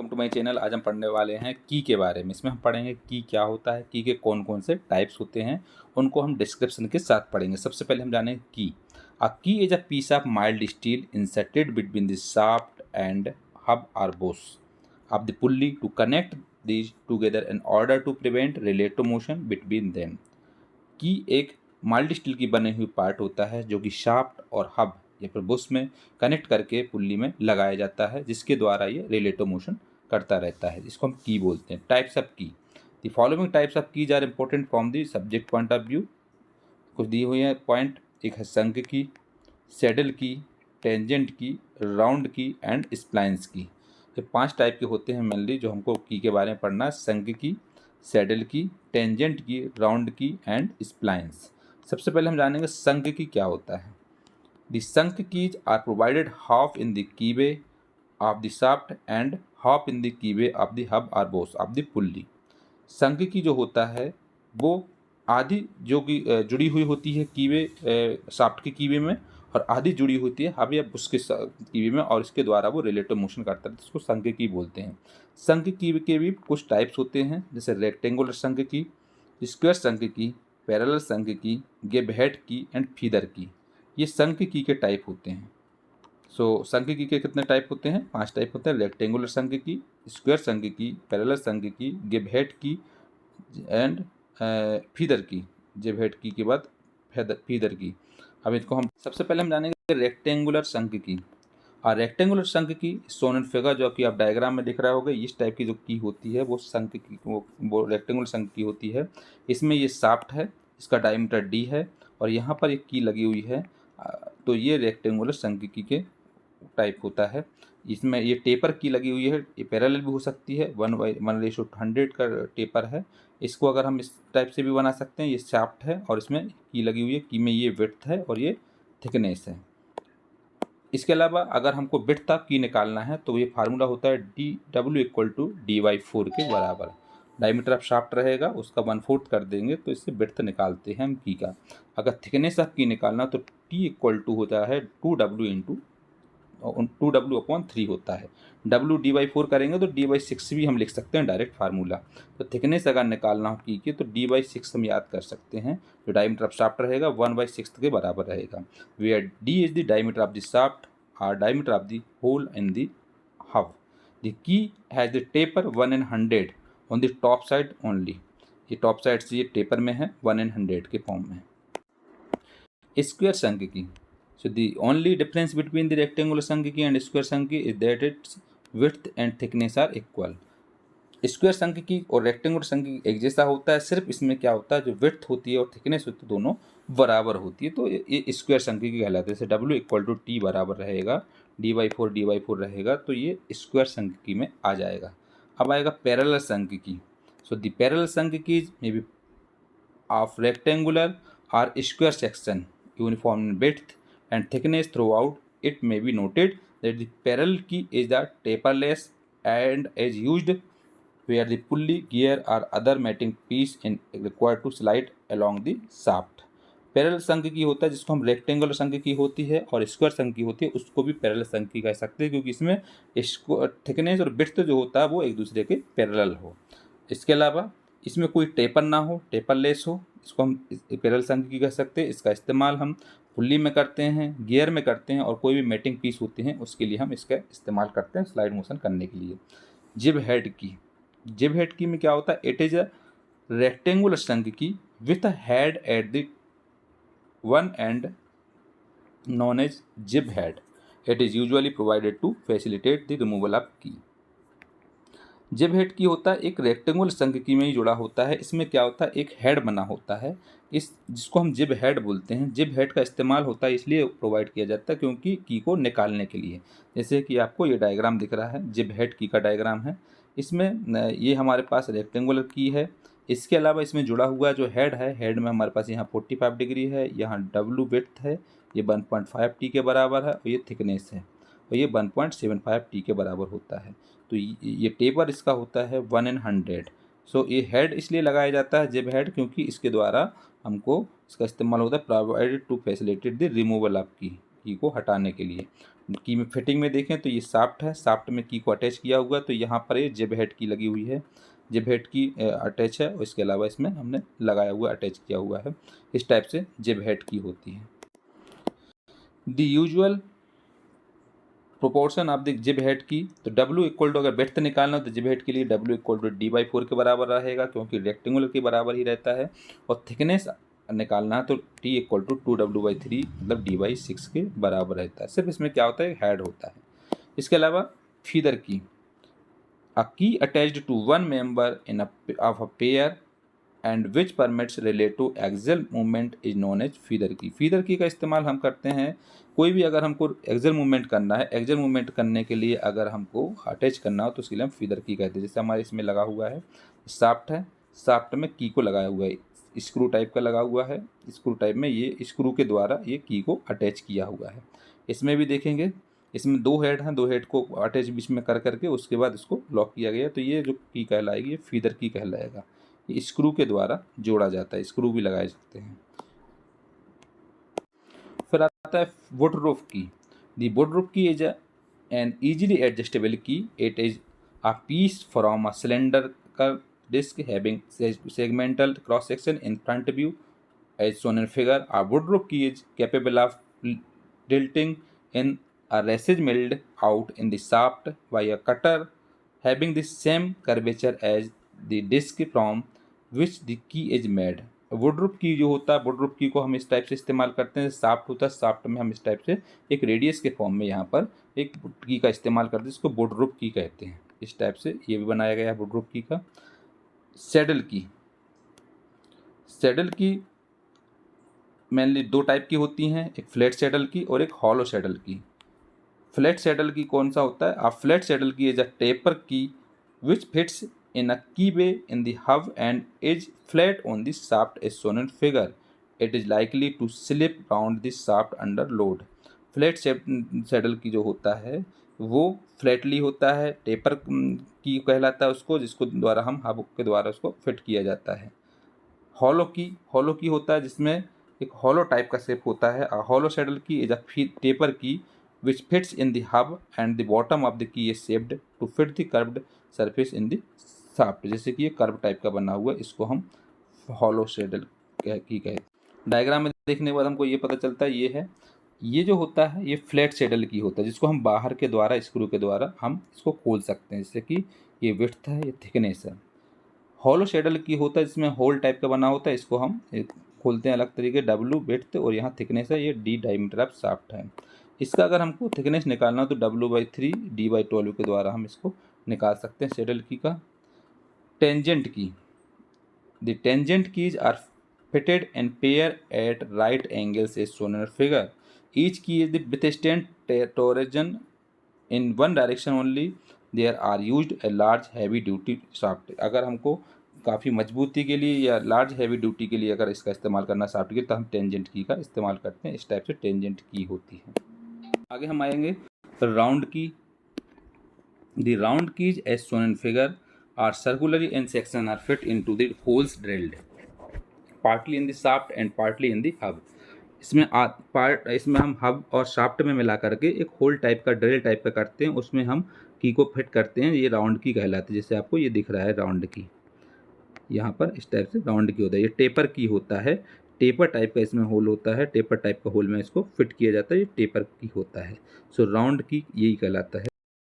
Welcome to my channel. आज हम पढ़ने वाले हैं की के बारे में। इसमें हम पढ़ेंगे की क्या होता है, की के कौन कौन से टाइप्स होते हैं, उनको हम डिस्क्रिप्शन के साथ पढ़ेंगे। सबसे पहले हम जानेंगे की। A key is a piece of mild steel inserted between the shaft and hub और boss of the pulley to connect these together in order to prevent relative motion between them. Key एक mild steel की बनी हुई part होता है जो कि shaft और हब या फिर बुश में कनेक्ट करके पुल्ली में लगाया जाता है, जिसके द्वारा ये रिलेटिव मोशन करता रहता है, जिसको हम की बोलते हैं। Types of key. The following types of keys are important from the subject point of view. कुछ दी हुई है पॉइंट। एक है संक की, सैडल की, टेंजेंट की, राउंड की एंड स्प्लाइंस की। ये 5 टाइप के होते हैं मेनली जो हमको की के बारे में पढ़ना है। संक की, सैडल की, टेंजेंट की, राउंड की एंड स्प्लाइंस। सबसे पहले हम जानेंगे संक की क्या होता है। The sunk keys are provided half in the keyway of the shaft and half in the keyway of the hub और boss of the pulley. Sunk key जो होता है वो आधी जो कि जुड़ी हुई होती है कीवे, शाफ्ट के कीवे में, और आधी जुड़ी होती है हब या बुश के कीवे में, और इसके द्वारा वो रिलेटिव मोशन करता है, जिसको संक की बोलते हैं। संक की के भी कुछ टाइप्स होते हैं, जैसे रेक्टेंगुलर संक की, स्क्वायर संक की, पैरेलल संक की, गिब हेड की एंड फीदर की। ये संक की के टाइप होते हैं। सो संक की के कितने टाइप होते हैं? 5 टाइप होते हैं। रेक्टेंगुलर संक की, स्क्वायर संक की, पैरेलल संक की, गिब हेड की एंड फीदर की। जिब हेड की के बाद फीदर की। अब इसको हम सबसे पहले हम जानेंगे रेक्टेंगुलर संक की। और रेक्टेंगुलर संक की सोन फिगर जो कि आप डायग्राम में दिख रहा होगा, इस टाइप की जो की होती है वो संक की, वो रेक्टेंगुलर संक की होती है। इसमें ये शाफ्ट है, इसका डायमीटर डी है और यहाँ पर एक की लगी हुई है। तो ये रेक्टेंगुलर संक की के टाइप होता है। इसमें ये टेपर की लगी हुई है, ये पैरेलल भी हो सकती है, 1:100 का टेपर है। इसको अगर हम इस टाइप से भी बना सकते हैं। ये शाफ्ट है और इसमें की लगी हुई है, की में ये विड्थ है और ये थिकनेस है। इसके अलावा अगर हमको विड्थ तक की निकालना है तो ये फार्मूला होता है DW=D/4 के बराबर। डायमीटर ऑफ शाफ्ट रहेगा, उसका 1/4 कर देंगे तो इससे विड्थ निकालते हैं हम की का। अगर थिकनेस ऑफ की निकालना तो T होता है 2W होता है। W D/4 करेंगे तो D/6 भी हम लिख सकते हैं डायरेक्ट फार्मूला। तो थिकनेस अगर निकालना हो की तो D/6 हम याद कर सकते हैं। जो डायमीटर ऑफ शाफ्ट रहेगा 1/6 के बराबर रहेगा। Where D is the diameter of the shaft और diameter of the hole in the hub. The key has the taper 1/100 on the top side only. ये टॉप साइड से ये टेपर में है, 1/100 के फॉर्म में। स्क्वायर संक की। So the only difference between the rectangular sankhiki and square sankhiki is that its width and thickness are equal. Square sunk key और rectangular संख्यिकी एक जैसा होता है, सिर्फ इसमें क्या होता है, जो विड्थ होती है और थिकनेस होती है दोनों बराबर होती है, तो ये स्क्वायर संख्यिकी कहलाते हैं। जैसे W=T बराबर रहेगा, D/4 रहेगा, तो ये स्क्वायर संख्यिकी में आ जाएगा। अब आएगा parallel sunk key. So the parallel sunk key may be of rectangular और square section uniform in width and thickness throughout. It may be noted that the parallel key is the taperless and is used where the pulley, gear or other mating piece is required to slide along the shaft. Parallel sunk key होता है, जिसको हम rectangular संक की होती है, और square संक की होती है, उसको भी पैरेलल संक की कह सकते हैं, क्योंकि इसमें इसको थिकनेस और विड्थ जो होता है वो एक दूसरे के पैरेलल हो। इसके अलावा इसमें कोई टेपर ना हो, टेपरलेस हो, इसको हम पैरेलल संक की कह सकते हैं। इसका इस्तेमाल हम पुल्ली में करते हैं, गियर में करते हैं, और कोई भी मेटिंग पीस होते हैं उसके लिए हम इसका इस्तेमाल करते हैं स्लाइड मोशन करने के लिए। जिब हेड की। जिब हेड की में क्या होता है? इट इज अ रेक्टेंगुलर संक की with a head at the one and known as jib head. It is usually provided to facilitate the removal of key. जिब हेड की होता है एक रेक्टेंगुलर संख्यिकी में ही जुड़ा होता है। इसमें क्या होता है, एक हेड बना होता है, इस जिसको हम जिब हेड बोलते हैं। जिब हेड का इस्तेमाल होता है इसलिए प्रोवाइड किया जाता है क्योंकि की को निकालने के लिए। जैसे कि आपको ये डायग्राम दिख रहा है, जिब हेड की का डायग्राम है। इसमें ये हमारे पास रेक्टेंगुलर की है। इसके अलावा इसमें जुड़ा हुआ जो हेड है, हेड में हमारे पास यहाँ 45 डिग्री है, यहाँ W विड्थ है, ये 1.5 T के बराबर है, और ये थिकनेस है, और ये 1.75 T के बराबर होता है। तो ये टेपर इसका होता है 1/100। सो ये हेड इसलिए लगाया जाता है जिब हेड, क्योंकि इसके द्वारा हमको इसका इस्तेमाल होता है provided to facilitate the removal of key. Key को हटाने के लिए। की में फिटिंग में देखें तो ये शाफ्ट है, शाफ्ट में की को अटैच किया हुआ, तो यहाँ पर ये जिब हेड की लगी हुई है, जिब हेड की अटैच है, और इसके अलावा इसमें हमने लगाया हुआ अटैच किया हुआ है। इस टाइप से जिब हेड की होती है। The usual proportion of the जिब हेड की, तो W इक्वल टू, अगर बेड्थ निकालना हो तो जिब हेड के लिए W इक्वल टू D/4 के बराबर रहेगा, क्योंकि रेक्टेंगुलर के बराबर ही रहता है। और थिकनेस निकालना है तो T इक्वल टू 2W/3 मतलब D/6 के बराबर रहता है। सिर्फ इसमें क्या होता है, हेड होता है। इसके अलावा फीदर की, a key attached to one member of a pair and which permits relative axial movement is known as feeder key। feeder key का इस्तेमाल हम करते हैं कोई भी अगर हमको एक्सियल मूवमेंट करना है, एक्सियल मूवमेंट करने के लिए अगर हमको अटैच करना हो तो उसके लिए हम फीदर की कहते हैं। जैसे हमारे इसमें लगा हुआ है शाफ्ट है, शाफ्ट में की को लगाया हुआ है, स्क्रू टाइप का लगा हुआ है, स्क्रू टाइप में ये स्क्रू के द्वारा ये की को अटैच किया हुआ है। इसमें भी देखेंगे, इसमें दो हेड हैं, दो हेड को अटैच बीच में कर करके उसके बाद इसको लॉक किया गया, तो ये जो की कहलाएगी ये फीदर की कहलाएगा। ये स्क्रू के द्वारा जोड़ा जाता है, स्क्रू भी लगाए जाते हैं। फिर आता है वुडरूफ की। द वुडरूफ की is an easily adjustable key. It is a piece from a cylindrical disc having segmental cross section in front view as shown in figure. A woodruff key is capable of tilting in a recess milled out in the shaft by a cutter having the same curvature as the disc from which the key is made. Woodruff की जो होता है, Woodruff की को हम इस type से इस्तेमाल करते हैं। शाफ्ट होता है, शाफ्ट में हम इस टाइप से एक रेडियस के फॉर्म में यहाँ पर एक की का इस्तेमाल करते हैं, इसको वुडरूफ की कहते हैं। इस टाइप से ये भी बनाया गया है वुडरूफ की का। सैडल की, सैडल की मेनली दो टाइप की होती हैं, एक फ्लैट सैडल की और एक हॉलो सैडल की। फ्लैट सैडल की कौन सा होता है? आ फ्लैट सैडल की इज अ टेपर की which fits in a keyway in the hub and is flat on the shaft as shown in figure. It is likely to slip round the shaft under load. Flat saddle की जो होता है वो Flatley होता है, taper की कहलाता है उसको, जिसको द्वारा हम हब के द्वारा उसको फिट किया जाता है। हॉलो की, हॉलो की होता है जिसमें एक हॉलो टाइप का शेप होता है। हॉलो सैडल की इज अ टेपर की which fits in the hub and the bottom of the key is shaped to fit the curved surface in the shaft. जैसे कि ये कर्व टाइप का बना हुआ है, इसको हम हॉलो सैडल की कहते हैं। डायग्राम में देखने के बाद हमको ये पता चलता है ये है, ये जो होता है ये फ्लैट सैडल की होता है, जिसको हम बाहर के द्वारा स्क्रू के द्वारा हम इसको खोल सकते हैं, जैसे कि ये विड्थ है, ये थिकनेस है। हॉलो सैडल की होता है जिसमें होल टाइप का बना होता है, इसको हम खोलते हैं अलग तरीके, W विड्थ और यहाँ थिकनेस है, ये D डायमीटर ऑफ शाफ्ट है। इसका अगर हमको थिकनेस निकालना हो तो W/3 D/12 के द्वारा हम इसको निकाल सकते हैं सैडल की का। Tangent key, the tangent keys are fitted in pair at right angles as shown in figure. Each key is the withstand torsion in one direction only. There are used a large heavy duty shaft. अगर हमको काफ़ी मजबूती के लिए या large heavy duty के लिए अगर इसका इस्तेमाल करना शाफ्ट के, तो हम टेंजेंट की का इस्तेमाल करते हैं। इस टाइप से टेंजेंट की होती है। आगे हम आएंगे round key. The round keys as shown in figure are circularly in section are fit into the holes drilled partly in the shaft and partly in the hub. इसमें हम हब और शाफ्ट में मिला करके एक होल टाइप का drill type का करते हैं, उसमें हम की को फिट करते हैं। ये राउंड की कहलाती है, जैसे आपको ये दिख रहा है राउंड की, यहाँ पर इस टाइप से राउंड की होता है। ये टेपर की होता है, टेपर टाइप का इसमें होल होता है, टेपर टाइप का होल में इसको फिट किया जाता है, ये टेपर की होता है। सो राउंड की यही कहलाता है।